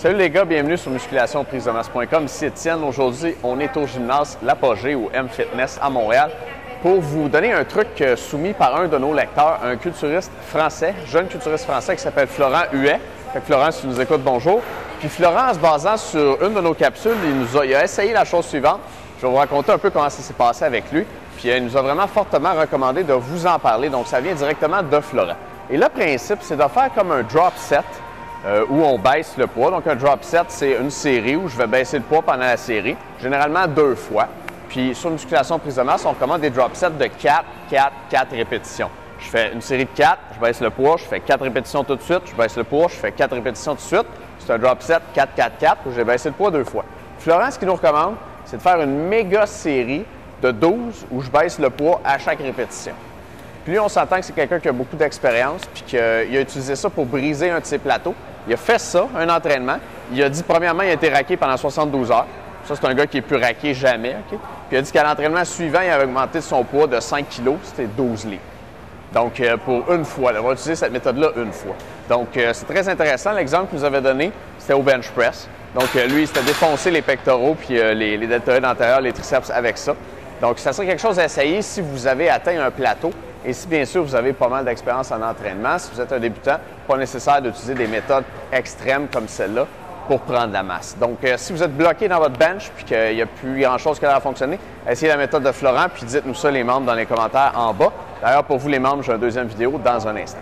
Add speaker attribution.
Speaker 1: Salut les gars, bienvenue sur musculationprisedemasse.com. Ici Étienne. Aujourd'hui, on est au gymnase L'Apogée au M-Fitness à Montréal pour vous donner un truc soumis par un de nos lecteurs, un culturiste français, jeune culturiste français qui s'appelle Florent Huet. Fait que Florent, si tu nous écoutes, bonjour. Puis Florent, en se basant sur une de nos capsules, il a essayé la chose suivante. Je vais vous raconter un peu comment ça s'est passé avec lui. Puis il nous a vraiment fortement recommandé de vous en parler. Donc ça vient directement de Florent. Et le principe, c'est de faire comme un drop set où on baisse le poids. Donc un drop set, c'est une série où je vais baisser le poids pendant la série, généralement 2 fois. Puis sur musculation prise de masse, on recommande des drop sets de 4 répétitions. Je fais une série de 4, je baisse le poids, je fais 4 répétitions tout de suite, je baisse le poids, je fais 4 répétitions tout de suite. C'est un drop set 4 où j'ai baissé le poids 2 fois. Florent, ce qu'il nous recommande, c'est de faire une méga série de 12 où je baisse le poids à chaque répétition. Puis lui, on s'entend que c'est quelqu'un qui a beaucoup d'expérience puis qu'il a utilisé ça pour briser un de ses plateaux. Il a fait ça, un entraînement. Il a dit, premièrement, il a été raqué pendant 72 heures. Ça, c'est un gars qui n'est plus raqué jamais. Okay? Puis il a dit qu'à l'entraînement suivant, il avait augmenté son poids de 5 kg, c'était 12 livres. Donc, pour une fois, on va utiliser cette méthode-là une fois. Donc, c'est très intéressant. L'exemple qu'il nous avait donné, c'était au bench press. Donc, lui, il s'était défoncé les pectoraux puis les deltoïdes antérieurs, les triceps avec ça. Donc, ça serait quelque chose à essayer si vous avez atteint un plateau. Et si, bien sûr, vous avez pas mal d'expérience en entraînement, si vous êtes un débutant, pas nécessaire d'utiliser des méthodes extrêmes comme celle-là pour prendre la masse. Donc, si vous êtes bloqué dans votre bench puis qu'il n'y a plus grand-chose qui a fonctionné, essayez la méthode de Florent puis dites-nous ça, les membres, dans les commentaires en bas. D'ailleurs, pour vous, les membres, j'ai une deuxième vidéo dans un instant.